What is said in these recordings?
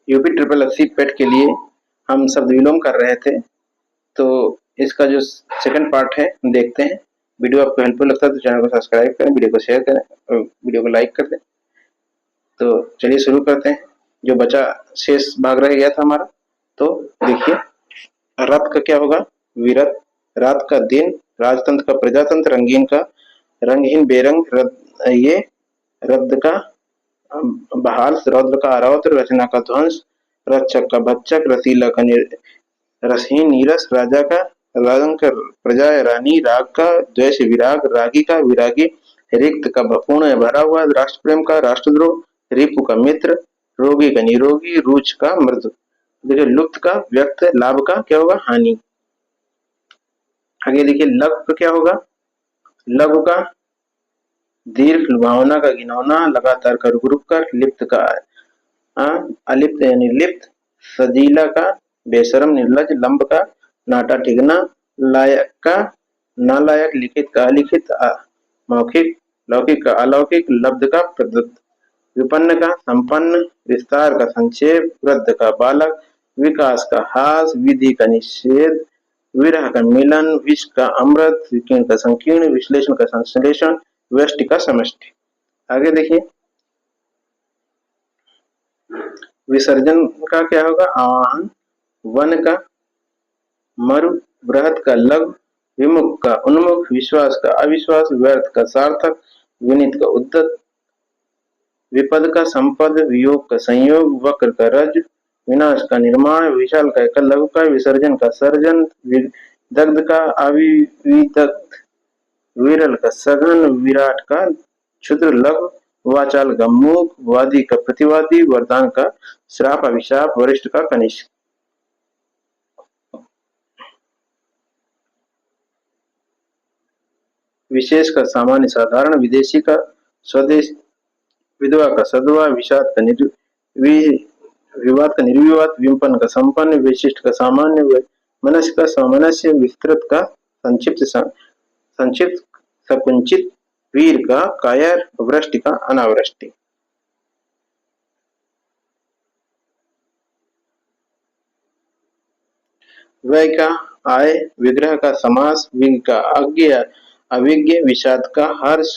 UP triple SC पेट के लिए हम शब्द विलोम कर रहे थे, तो इसका जो सेकंड पार्ट है देखते हैं। वीडियो आपको हेल्पफुल लगता है तो चैनल को सब्सक्राइब करें, वीडियो को शेयर करें और वीडियो को लाइक कर दें। तो चलिए शुरू करते हैं। जो बचा शेष भाग रह गया था हमारा, तो देखिए रथ का क्या होगा, विरत, रात का दिन, राजतंत्र का प्रजातंत्र, रंगीन का रंगहीन बेरंग, ये रद्द का बहाल, रौद्र का रौद्र, रचना का ध्वंस, रक्षक का भक्षक, रसीला का रसहीन नीरस, राजा का राजंकर, प्रजा रानी, राग का द्वेष विराग, रागी का विरागी, रिक्त का पूर्ण भरा हुआ, राष्ट्र प्रेम का राष्ट्रद्रोह, रिपु का मित्र, रोगी का निरोगी, रुच का मृदु। देखिए लुप्त का व्यक्त, लाभ का क्या होगा, हानि। आगे देखिए लघु का क्या होगा, लघु का दीर्घ, भावना का घिनौना, लगातार कर रुक कर, लिप्त का अलिप्त यानी लिप्त, सजीला का बेशरम निर्लज, लंब का नाटा टिकना, लायक का नालायक, लिखित का अलिखित, मौखिक, लौकिक का अलौकिक, लब्ध का प्रदत्त, विपन्न का संपन्न, विस्तार का संक्षेप, वृद्ध का बालक, विकास का हास, विधि का निषेध, विरह का मिलन, विष का अमृत, विकीर्ण का संकीर्ण, विश्लेषण का संश्लेषण, व्यष्टि का समष्टि। आगे देखिए विसर्जन का क्या होगा, आवाहन, वन का मरु, बृहत का लघु, विमुख का उन्मुख, विश्वास का अविश्वास, व्यर्थ का सार्थक, विनीत का उद्धत, विपद का संपद, वियोग का संयोग, वक्र का रज, विनाश का निर्माण, विशाल का एकल लघु का, विसर्जन का सर्जन, दग्ध का अविदग्ध, विरल का सघन, विराट का क्षुद्र लघु, वाचाल का मूक, वादी का प्रतिवादी, वरदान का श्राप अभिशाप, वरिष्ठ का कनिष्ठ। विशेष का सामान्य साधारण, विदेशी का स्वदेश, विधवा का सधवा, विषाद का विवाद का निर्विवाद, विपन्न का संपन्न, विशिष्ट का सामान्य, मनस्य का सामनस्य, विस्तृत का संक्षिप्त, संक्षिप्त संकुचित, वीर का कायर, वृष्टि का अनावृष्टि। व्यय का आय, विग्रह का समास, विज्ञ का अज्ञ अविज्ञ, विषाद का हर्ष,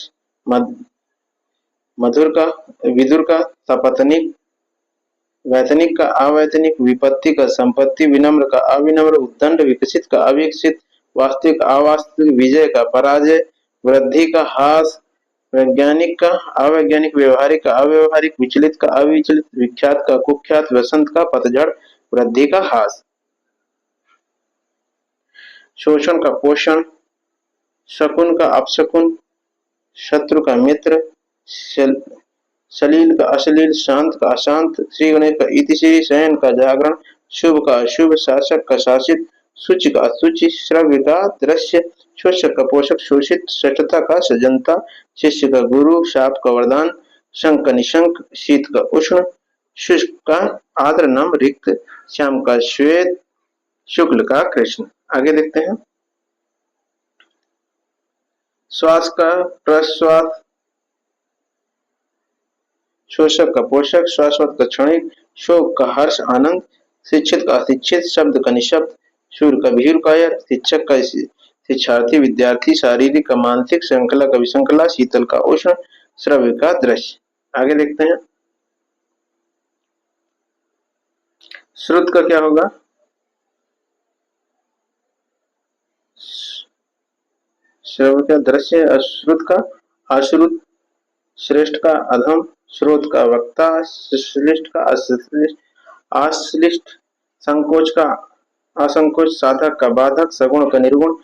मधुर का विदुर का सपत्नीक, वैतनिक का अवैतनिक, विपत्ति का संपत्ति, विनम्र का अविनम्र, उद्दंड, विकसित का अविकसित, वास्तविक अवास्तविक, विजय का पराजय, वृद्धि का हास, वैज्ञानिक का अवैज्ञानिक, व्यवहारिक का अव्यवहारिक, विचलित का अविचलित, विख्यात का कुख्यात, वसंत का पतझड़, वृद्धि का हास। शोषण का पोषण, शकुन का अपशकुन, शत्रु का मित्र, सलील का अश्लील, शांत का अशांत, श्री गणेश का इतिश्री, शयन का जागरण, शुभ का अशुभ, शासक का शासित, सूचि का असुचि, श्रव्य का दृश्य, शोषक का पोषक, शोषित, षष्ठता का सजनता, शिष्य का गुरु, शाप का वरदान, शंक का निशंक, शीत का उष्ण, शुष्क का आर्द्र नम रिक्त, श्याम का श्वेत, शुक्ल का कृष्ण। आगे देखते हैं श्वास का प्रश्वास, शोषक का पोषक, शाश्वत का क्षणिक, शोक का हर्ष आनंद, शिक्षित का अशिक्षित, शब्द का निशब्द, शूर का भीर कायर, शिक्षक का शिक्षार्थी विद्यार्थी, शारीरिक का मानसिक, श्रृंखला का विसंखला, शीतल का उष्ण, श्रव्य का दृश्य। आगे देखते हैं श्रुत का क्या होगा, श्रव्य का दृश्य, अश्रुत का अश्रुत, श्रेष्ठ का अधम, स्रोत का वक्ता, श्लिष्ट का अश्लिष्ट, संकोच का असंकोच, साधक का बाधक, सगुण का निर्गुण,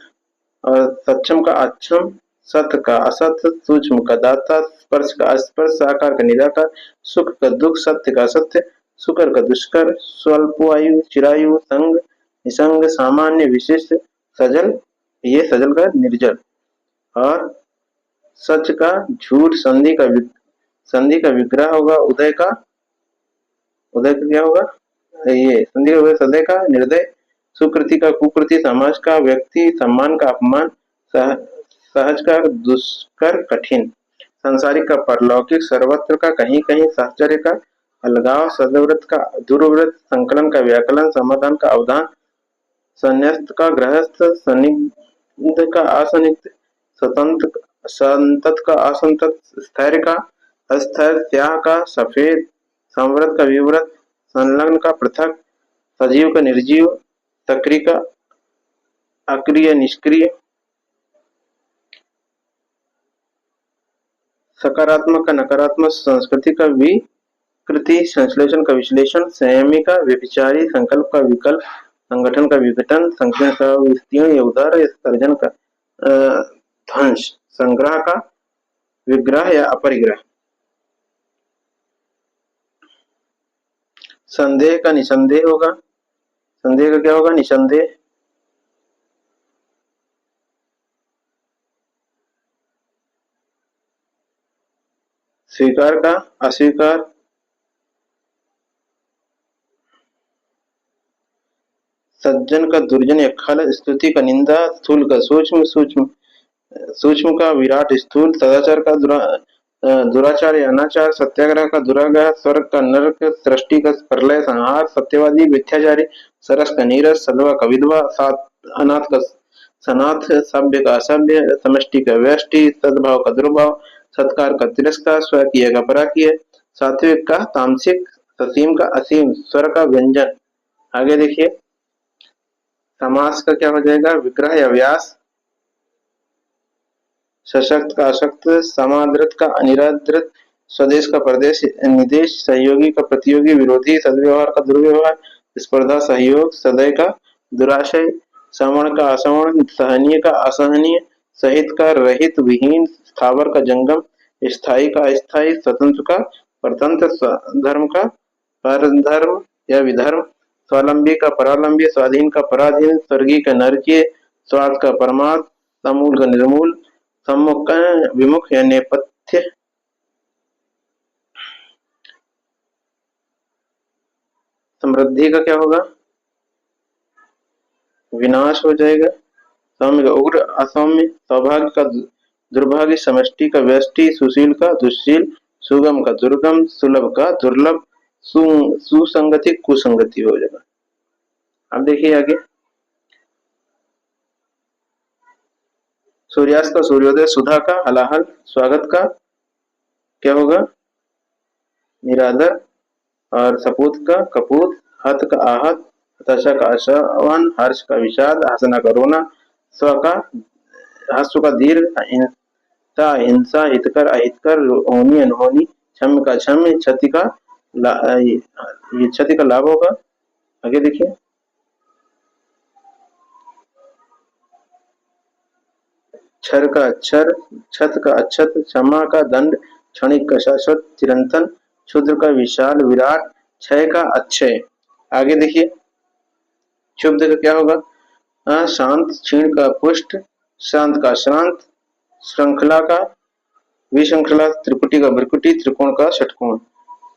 और सक्षम का अक्षम, सत्य का असत्य, सूक्ष्म का दाता, स्पर्श का अस्पर्श, साकार का निराकार, सुख का दुख, सत्य का असत्य, सुकर का दुष्कर, स्वल्पायु चिरायु, संग निसंग, सामान्य विशिष्ट, सजल, ये सजल का निर्जल, और सच का झूठ, संधि का विग्रह होगा, उदय का क्या होगा, ये संधि का सदय का निर्दय, सुकृति का कुकृति, समाज का व्यक्ति, सम्मान का अपमान, सहज का दुष्कर कठिन, संसारिक का परलौकिक, सर्वत्र का कहीं कहीं, साहचर्य का अलगाव, सदवृत्त का दूरवृत्त, संकलन का व्याकलन, समाधान का अवधान, संन्यस्त का गृहस्थ, सन्निग्ध का असन्निग्ध, स्वतंत्र संतत का असंतत, स्थैर्य का अस्थिर, स्याह का सफेद, संवृत का विवृत, संलग्न का पृथक, सजीव का निर्जीव, सक्रिय का अक्रिय निष्क्रिय, सकारात्मक का नकारात्मक, संस्कृति का विकृति, संश्लेषण का विश्लेषण, संयमी का व्यभिचारी, संकल्प का विकल्प, संगठन का विघटन, संकीर्ण का विस्तीर्ण या उदार, सर्जन का ध्वंस, संग्रह का विग्रह या अपरिग्रह, संदेह का निसंदेह होगा, संदेह का क्या होगा? निसंदेह, स्वीकार का अस्वीकार, सज्जन का दुर्जन या खल, स्तुति का निंदा, स्थूल का सूक्ष्म, सूक्ष्म का विराट स्थूल, सदाचार का दुराचार या अनाचार, सत्याग्रह का दुराग्रह, स्वर्ग का नरक, सृष्टि का प्रलय संहार, सत्यवादी मिथ्याचारी, सरस का नीरस, सदवा का विधवा, अनाथ का सनाथ, सभ्य का असभ्य, समष्टि का व्यष्टि, सद्भाव का दुर्भाव, सत्कार का तिरस्कार, स्वकीय का पराकीय, सात्विक का तामसिक, ससीम का असीम, स्वर का व्यंजन। आगे देखिए समास का क्या हो जाएगा? विग्रह या व्यास, सशक्त का अशक्त, समादृत का अनिरादृत, स्वदेश का परदेश निदेश, सहयोगी का प्रतियोगी विरोधी, सद्व्यवहार का दुर्व्यवहार, स्पर्धा सहयोग, सदय का दुराशय, श्रवण का असवर्ण, सहनीय का असहनीय, सहित का रहित विहीन, स्थावर का जंगम, स्थायी का अस्थायी, स्वतंत्र का परतंत्र, धर्म का परधर्म या विधर्म, स्वावलंबी का परावलंबी, स्वाधीन का पराधीन, स्वर्गीय का नरकीय, स्वार्थ का परमार्थ, समूल का निर्मूल, सम्मुख का विमुख या नेपथ्य, समृद्धि का क्या होगा? विनाश हो जाएगा, सौम्य का उग्र असौम्य, सौभाग्य का दुर्भाग्य, समष्टि का व्यष्टि, सुशील का दुश्शील, सुगम का दुर्गम, सुलभ का दुर्लभ, सुसंगति कुसंगति हो जाएगा। अब देखिए आगे, सूर्यास्त का सूर्योदय, सुधा का हलाहल, स्वागत का क्या होगा? निरादर, और सपूत का कपूत, हत का आहत, हताशा का आशावान, हर्ष का विषाद, हसना का रोना, स्व का हस्व का दीर्घ, हिंसा हिंसा, हितकर अहितकर, होनी अनहोनी, क्षम्य का क्षम्य, क्षति का लाभ होगा। आगे देखिए, क्षर का अक्षर, छत का अक्षत, क्षमा का दंड, क्षणिक का शाश्वत, चिरंतन, क्षुद्र का विशाल विराट, क्षय का अक्षय। आगे देखिए, क्षुब्ध का क्या होगा? शांत, क्षीण का पुष्ट, शांत का श्रांत, श्रृंखला का विश्रृंखला, त्रिपुटी का भ्रिकुटी, त्रिकोण का षटकोण,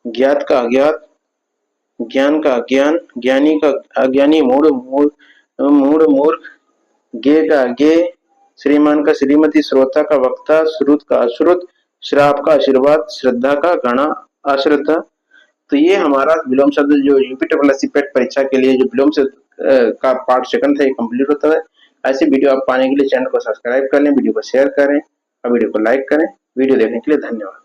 ज्ञात का अज्ञात, ज्ञान का अज्ञान, ज्ञानी का अज्ञानी, मूढ़ मूर्ख, ज्ञेय का अज्ञेय, श्रीमान का श्रीमती, श्रोता का वक्ता, श्रुत का अश्रुत, श्राप का आशीर्वाद, श्रद्धा का घृणा अश्रद्धा। तो ये हमारा विलोम शब्द जो यूपी प्लस सीपेट परीक्षा के लिए जो विलोम शब्द का पार्ट सेकंड था ये कंप्लीट होता है। ऐसी वीडियो आप पाने के लिए चैनल को सब्सक्राइब कर लें, वीडियो को शेयर करें और वीडियो को लाइक करें। वीडियो देखने के लिए धन्यवाद।